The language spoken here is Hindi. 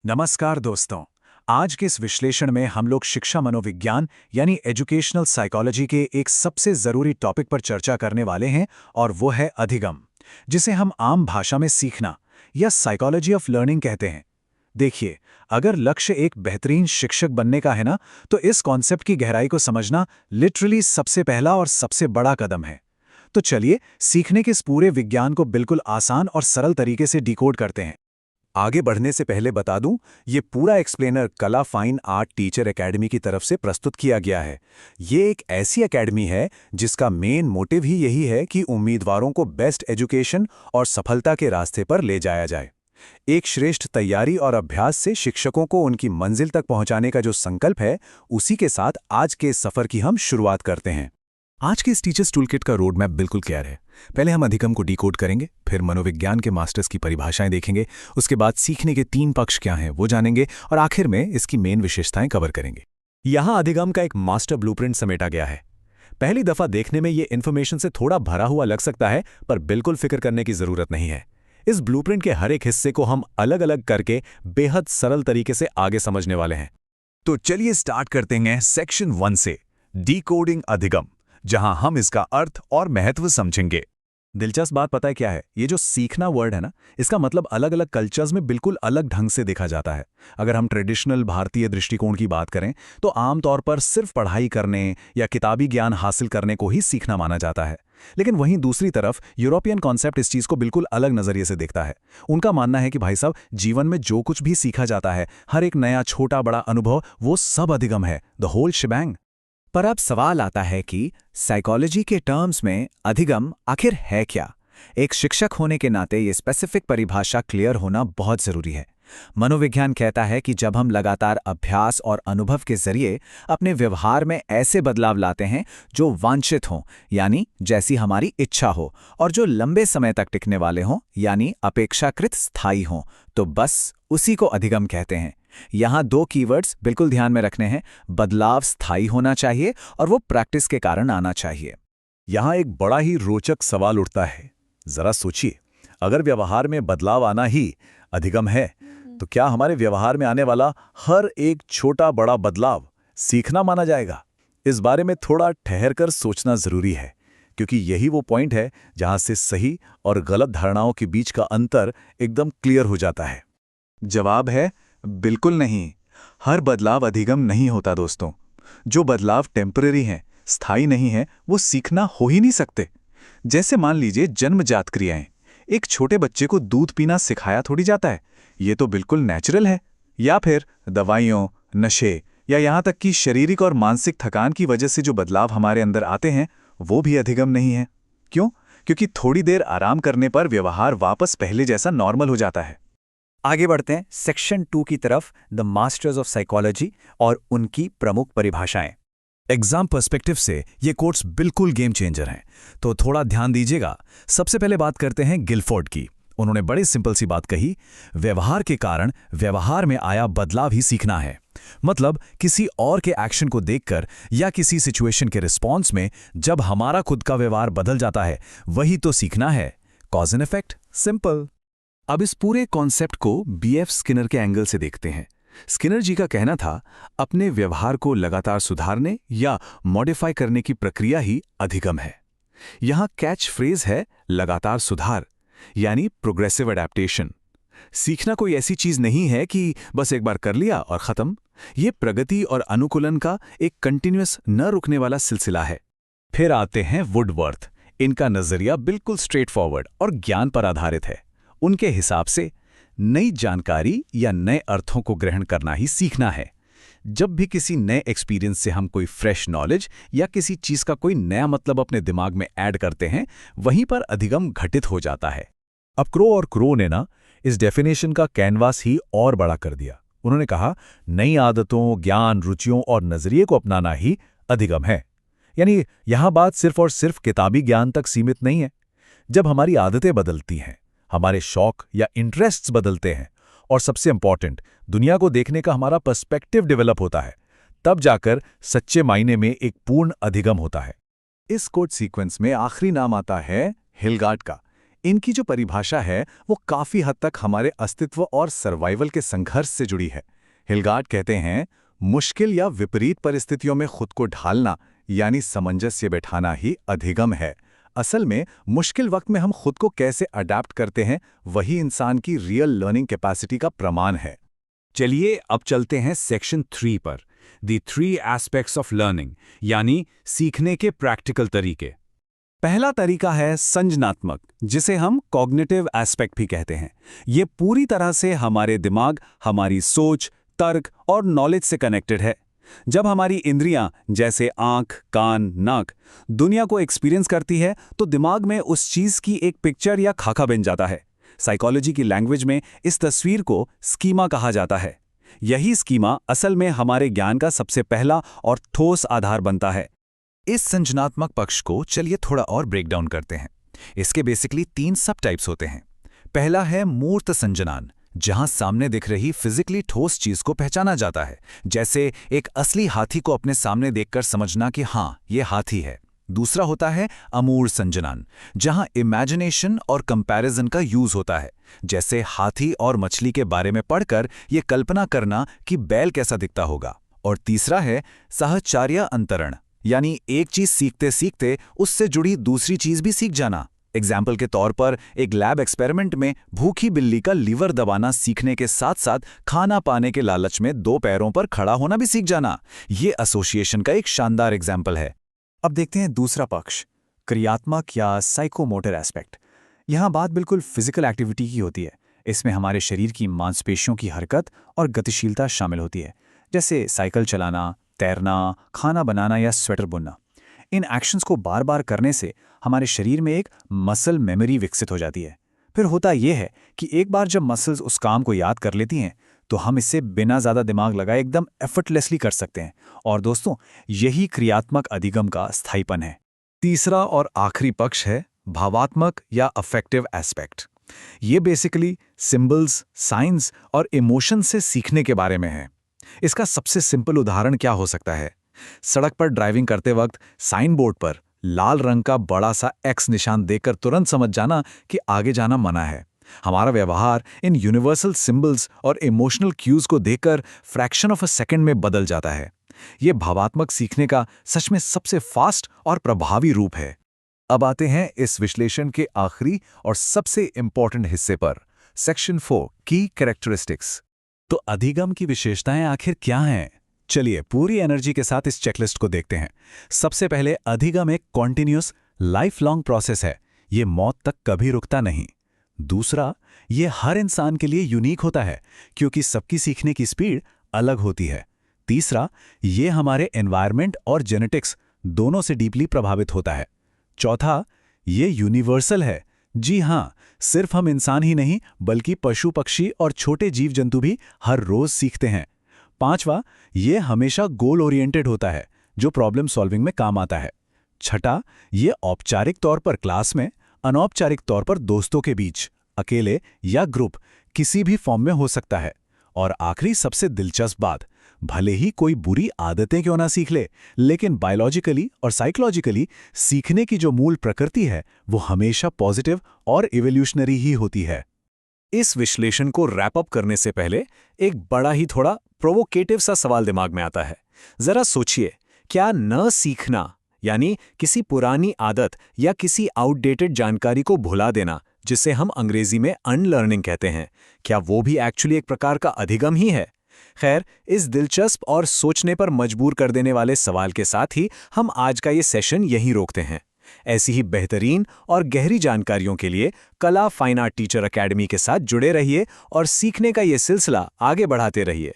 नमस्कार दोस्तों। आज के इस विश्लेषण में हम लोग शिक्षा मनोविज्ञान यानी एजुकेशनल साइकोलॉजी के एक सबसे ज़रूरी टॉपिक पर चर्चा करने वाले हैं और वो है अधिगम, जिसे हम आम भाषा में सीखना या साइकोलॉजी ऑफ लर्निंग कहते हैं। देखिए, अगर लक्ष्य एक बेहतरीन शिक्षक बनने का है ना, तो इस कॉन्सेप्ट की गहराई को समझना लिटरली सबसे पहला और सबसे बड़ा कदम है। तो चलिए सीखने के इस पूरे विज्ञान को बिल्कुल आसान और सरल तरीके से डिकोड करते हैं। आगे बढ़ने से पहले बता दूं, ये पूरा एक्सप्लेनर कला फाइन आर्ट टीचर एकेडमी की तरफ से प्रस्तुत किया गया है। ये एक ऐसी एकेडमी है जिसका मेन मोटिव ही यही है कि उम्मीदवारों को बेस्ट एजुकेशन और सफलता के रास्ते पर ले जाया जाए। एक श्रेष्ठ तैयारी और अभ्यास से शिक्षकों को उनकी मंजिल तक पहुंचाने का जो संकल्प है, उसी के साथ आज के इस सफर की हम शुरुआत करते हैं। आज के इस टीचर्स टूलकिट का रोड मैप बिल्कुल क्लियर है। पहले हम अधिगम को डिकोड करेंगे, फिर मनोविज्ञान के मास्टर्स की परिभाषाएं देखेंगे, उसके बाद सीखने के 3 पक्ष क्या हैं वो जानेंगे और आखिर में इसकी मेन विशेषताएं कवर करेंगे। यहाँ अधिगम का एक मास्टर ब्लूप्रिंट समेटा गया है। पहली दफा देखने में ये इन्फॉर्मेशन से थोड़ा भरा हुआ लग सकता है, पर बिल्कुल फिक्र करने की जरूरत नहीं है। इस ब्लूप्रिंट के हर एक हिस्से को हम अलग अलग करके बेहद सरल तरीके से आगे समझने वाले हैं। तो चलिए स्टार्ट करते हैं सेक्शन 1 से, डिकोडिंग अधिगम, जहां हम इसका अर्थ और महत्व समझेंगे। दिलचस्प बात पता है क्या है? ये जो सीखना वर्ड है ना, इसका मतलब अलग अलग कल्चर्स में बिल्कुल अलग ढंग से देखा जाता है। अगर हम ट्रेडिशनल भारतीय दृष्टिकोण की बात करें तो आमतौर पर सिर्फ पढ़ाई करने या किताबी ज्ञान हासिल करने को ही सीखना माना जाता है। लेकिन वहीं दूसरी तरफ यूरोपियन कॉन्सेप्ट इस चीज़ को बिल्कुल अलग नज़रिए से देखता है। उनका मानना है कि भाई साहब, जीवन में जो कुछ भी सीखा जाता है, हर एक नया छोटा बड़ा अनुभव, वो सब अधिगम है, द होल शिबैंग। पर अब सवाल आता है कि साइकोलॉजी के टर्म्स में अधिगम आखिर है क्या? एक शिक्षक होने के नाते ये स्पेसिफिक परिभाषा क्लियर होना बहुत जरूरी है। मनोविज्ञान कहता है कि जब हम लगातार अभ्यास और अनुभव के जरिए अपने व्यवहार में ऐसे बदलाव लाते हैं जो वांछित हों, यानी जैसी हमारी इच्छा हो, और जो लंबे समय तक टिकने वाले हों, यानी अपेक्षाकृत स्थायी हों, तो बस उसी को अधिगम कहते हैं। यहाँ 2 कीवर्ड्स बिल्कुल ध्यान में रखने हैं। बदलाव स्थायी होना चाहिए और वो प्रैक्टिस के कारण आना चाहिए। यहाँ एक बड़ा ही रोचक सवाल उठता है। जरा सोचिए, अगर व्यवहार में बदलाव आना ही अधिगम है, तो क्या हमारे व्यवहार में आने वाला हर एक छोटा बड़ा बदलाव सीखना माना जाएगा? इस बारे में थोड़ा ठहरकर सोचना जरूरी है, क्योंकि यही वो पॉइंट है जहां से सही और गलत धारणाओं के बीच का अंतर एकदम क्लियर हो जाता है। जवाब है बिल्कुल नहीं। हर बदलाव अधिगम नहीं होता दोस्तों। जो बदलाव टेम्पररी हैं, स्थायी नहीं है, वो सीखना हो ही नहीं सकते। जैसे मान लीजिए जन्मजात क्रियाएं। एक छोटे बच्चे को दूध पीना सिखाया थोड़ी जाता है, ये तो बिल्कुल नेचुरल है। या फिर दवाइयों, नशे या यहाँ तक कि शारीरिक और मानसिक थकान की वजह से जो बदलाव हमारे अंदर आते हैं, वो भी अधिगम नहीं है। क्यों? क्योंकि थोड़ी देर आराम करने पर व्यवहार वापस पहले जैसा नॉर्मल हो जाता है। आगे बढ़ते हैं सेक्शन 2 की तरफ, द मास्टर्स ऑफ साइकोलॉजी और उनकी प्रमुख परिभाषाएं। एग्जाम पर्सपेक्टिव से ये कोट्स बिल्कुल गेम चेंजर हैं, तो थोड़ा ध्यान दीजिएगा। सबसे पहले बात करते हैं गिलफोर्ड की। उन्होंने बड़ी सिंपल सी बात कही, व्यवहार के कारण व्यवहार में आया बदलाव ही सीखना है। मतलब किसी और के एक्शन को देखकर या किसी सिचुएशन के रिस्पॉन्स में जब हमारा खुद का व्यवहार बदल जाता है, वही तो सीखना है। Cause and effect, simple. अब इस पूरे कॉन्सेप्ट को बीएफ स्किनर के एंगल से देखते हैं। स्किनर जी का कहना था, अपने व्यवहार को लगातार सुधारने या मॉडिफाई करने की प्रक्रिया ही अधिगम है। यहां कैच फ्रेज है लगातार सुधार, यानी प्रोग्रेसिव एडेप्टेशन। सीखना कोई ऐसी चीज नहीं है कि बस एक बार कर लिया और खत्म। ये प्रगति और अनुकूलन का एक कंटिन्यूअस न रुकने वाला सिलसिला है। फिर आते हैं वुडवर्थ। इनका नजरिया बिल्कुल स्ट्रेट फॉरवर्ड और ज्ञान पर आधारित है। उनके हिसाब से नई जानकारी या नए अर्थों को ग्रहण करना ही सीखना है। जब भी किसी नए एक्सपीरियंस से हम कोई फ्रेश नॉलेज या किसी चीज का कोई नया मतलब अपने दिमाग में ऐड करते हैं, वहीं पर अधिगम घटित हो जाता है। अब क्रो ने ना इस डेफिनेशन का कैनवास ही और बड़ा कर दिया। उन्होंने कहा, नई आदतों, ज्ञान, रुचियों और नजरिए को अपनाना ही अधिगम है। यानी यहां बात सिर्फ और सिर्फ किताबी ज्ञान तक सीमित नहीं है। जब हमारी आदतें बदलती हैं, हमारे शौक या इंटरेस्ट्स बदलते हैं और सबसे इंपॉर्टेंट, दुनिया को देखने का हमारा पर्सपेक्टिव डेवलप होता है, तब जाकर सच्चे मायने में एक पूर्ण अधिगम होता है। इस कोड सीक्वेंस में आखिरी नाम आता है हिलगार्ड का, इनकी जो परिभाषा है वो काफी हद तक हमारे अस्तित्व और सर्वाइवल के संघर्ष से जुड़ी है। हिलगार्ड कहते हैं, मुश्किल या विपरीत परिस्थितियों में खुद को ढालना यानी सामंजस्य बैठाना ही अधिगम है। असल में मुश्किल वक्त में हम खुद को कैसे अडैप्ट करते हैं, वही इंसान की रियल लर्निंग कैपेसिटी का प्रमाण है। चलिए अब चलते हैं सेक्शन 3 पर, द 3 एस्पेक्ट्स ऑफ लर्निंग, यानी सीखने के प्रैक्टिकल तरीके। पहला तरीका है संज्ञानात्मक, जिसे हम कॉग्निटिव एस्पेक्ट भी कहते हैं। ये पूरी तरह से हमारे दिमाग, हमारी सोच, तर्क और नॉलेज से कनेक्टेड है। जब हमारी इंद्रियां जैसे आंख, कान, नाक दुनिया को एक्सपीरियंस करती है तो दिमाग में उस चीज की एक पिक्चर या खाका बन जाता है। साइकोलॉजी की लैंग्वेज में इस तस्वीर को स्कीमा कहा जाता है। यही स्कीमा असल में हमारे ज्ञान का सबसे पहला और ठोस आधार बनता है। इस संज्ञानात्मक पक्ष को चलिए थोड़ा और ब्रेक डाउन करते हैं। इसके बेसिकली 3 सब टाइप्स होते हैं। पहला है मूर्त संज्ञान, जहां सामने दिख रही फिजिकली ठोस चीज को पहचाना जाता है, जैसे एक असली हाथी को अपने सामने देखकर समझना कि हाँ, ये हाथी है। दूसरा होता है अमूर्त संज्ञान, जहां इमेजिनेशन और कंपैरिजन का यूज होता है, जैसे हाथी और मछली के बारे में पढ़कर ये कल्पना करना कि बैल कैसा दिखता होगा। और तीसरा है साहचर्य अंतरण, यानी एक चीज सीखते सीखते उससे जुड़ी दूसरी चीज भी सीख जाना। एग्जाम्पल के तौर पर एक लैब एक्सपेरिमेंट में भूखी बिल्ली का लीवर दबाना सीखने के साथ साथ खाना पाने के लालच में 2 पैरों पर खड़ा होना भी सीख जाना। ये एसोसिएशन का एक शानदार एग्जाम्पल है। अब देखते हैं दूसरा पक्ष, क्रियात्मक या साइकोमोटर एस्पेक्ट। यहाँ बात बिल्कुल फिजिकल एक्टिविटी की होती है। इसमें हमारे शरीर की मांसपेशियों की हरकत और गतिशीलता शामिल होती है, जैसे साइकिल चलाना, तैरना, खाना बनाना या स्वेटर बुनना। इन एक्शंस को बार बार करने से हमारे शरीर में एक मसल मेमोरी विकसित हो जाती है। फिर होता यह है कि एक बार जब मसल्स उस काम को याद कर लेती हैं तो हम इसे बिना ज़्यादा दिमाग लगाए एकदम एफर्टलेसली कर सकते हैं। और दोस्तों, यही क्रियात्मक अधिगम का स्थायीपन है। तीसरा और आखिरी पक्ष है भावात्मक या अफेक्टिव एस्पेक्ट। ये बेसिकली सिंबल्स, साइंस और इमोशन से सीखने के बारे में है। इसका सबसे सिंपल उदाहरण क्या हो सकता है? सड़क पर ड्राइविंग करते वक्त साइन बोर्ड पर लाल रंग का बड़ा सा एक्स निशान देखकर तुरंत समझ जाना कि आगे जाना मना है। हमारा व्यवहार इन यूनिवर्सल सिंबल्स और इमोशनल क्यूज को देखकर फ्रैक्शन ऑफ अ सेकंड में बदल जाता है। यह भावात्मक सीखने का सच में सबसे फास्ट और प्रभावी रूप है। अब आते हैं इस विश्लेषण के आखिरी और सबसे इंपॉर्टेंट हिस्से पर, सेक्शन 4, की कैरेक्टरिस्टिक्स। तो अधिगम की विशेषताएं आखिर क्या हैं? चलिए पूरी एनर्जी के साथ इस चेकलिस्ट को देखते हैं। सबसे पहले, अधिगम एक कॉन्टिन्यूअस लाइफ लॉन्ग प्रोसेस है। ये मौत तक कभी रुकता नहीं। दूसरा, ये हर इंसान के लिए यूनिक होता है क्योंकि सबकी सीखने की स्पीड अलग होती है। तीसरा, ये हमारे एनवायरनमेंट और जेनेटिक्स दोनों से डीपली प्रभावित होता है। चौथा, ये यूनिवर्सल है। जी हां, सिर्फ हम इंसान ही नहीं बल्कि पशु, पक्षी और छोटे जीव जंतु भी हर रोज सीखते हैं। पांचवा, ये हमेशा गोल ओरिएंटेड होता है, जो प्रॉब्लम सॉल्विंग में काम आता है। छठा, ये औपचारिक तौर पर क्लास में, अनौपचारिक तौर पर दोस्तों के बीच, अकेले या ग्रुप, किसी भी फॉर्म में हो सकता है। और आखिरी सबसे दिलचस्प बात, भले ही कोई बुरी आदतें क्यों ना सीख ले, लेकिन बायोलॉजिकली और साइकोलॉजिकली सीखने की जो मूल प्रकृति है वो हमेशा पॉजिटिव और इवोल्यूशनरी ही होती है। इस विश्लेषण को रैप अप करने से पहले एक बड़ा ही थोड़ा प्रोवोकेटिव सा सवाल दिमाग में आता है। जरा सोचिए, क्या न सीखना यानी किसी पुरानी आदत या किसी आउटडेटेड जानकारी को भुला देना, जिसे हम अंग्रेजी में अनलर्निंग कहते हैं, क्या वो भी एक्चुअली एक प्रकार का अधिगम ही है? खैर, इस दिलचस्प और सोचने पर मजबूर कर देने वाले सवाल के साथ ही हम आज का ये सेशन यहीं रोकते हैं। ऐसी ही बेहतरीन और गहरी जानकारियों के लिए कला फाइन आर्ट टीचर अकेडमी के साथ जुड़े रहिए और सीखने का ये सिलसिला आगे बढ़ाते रहिए।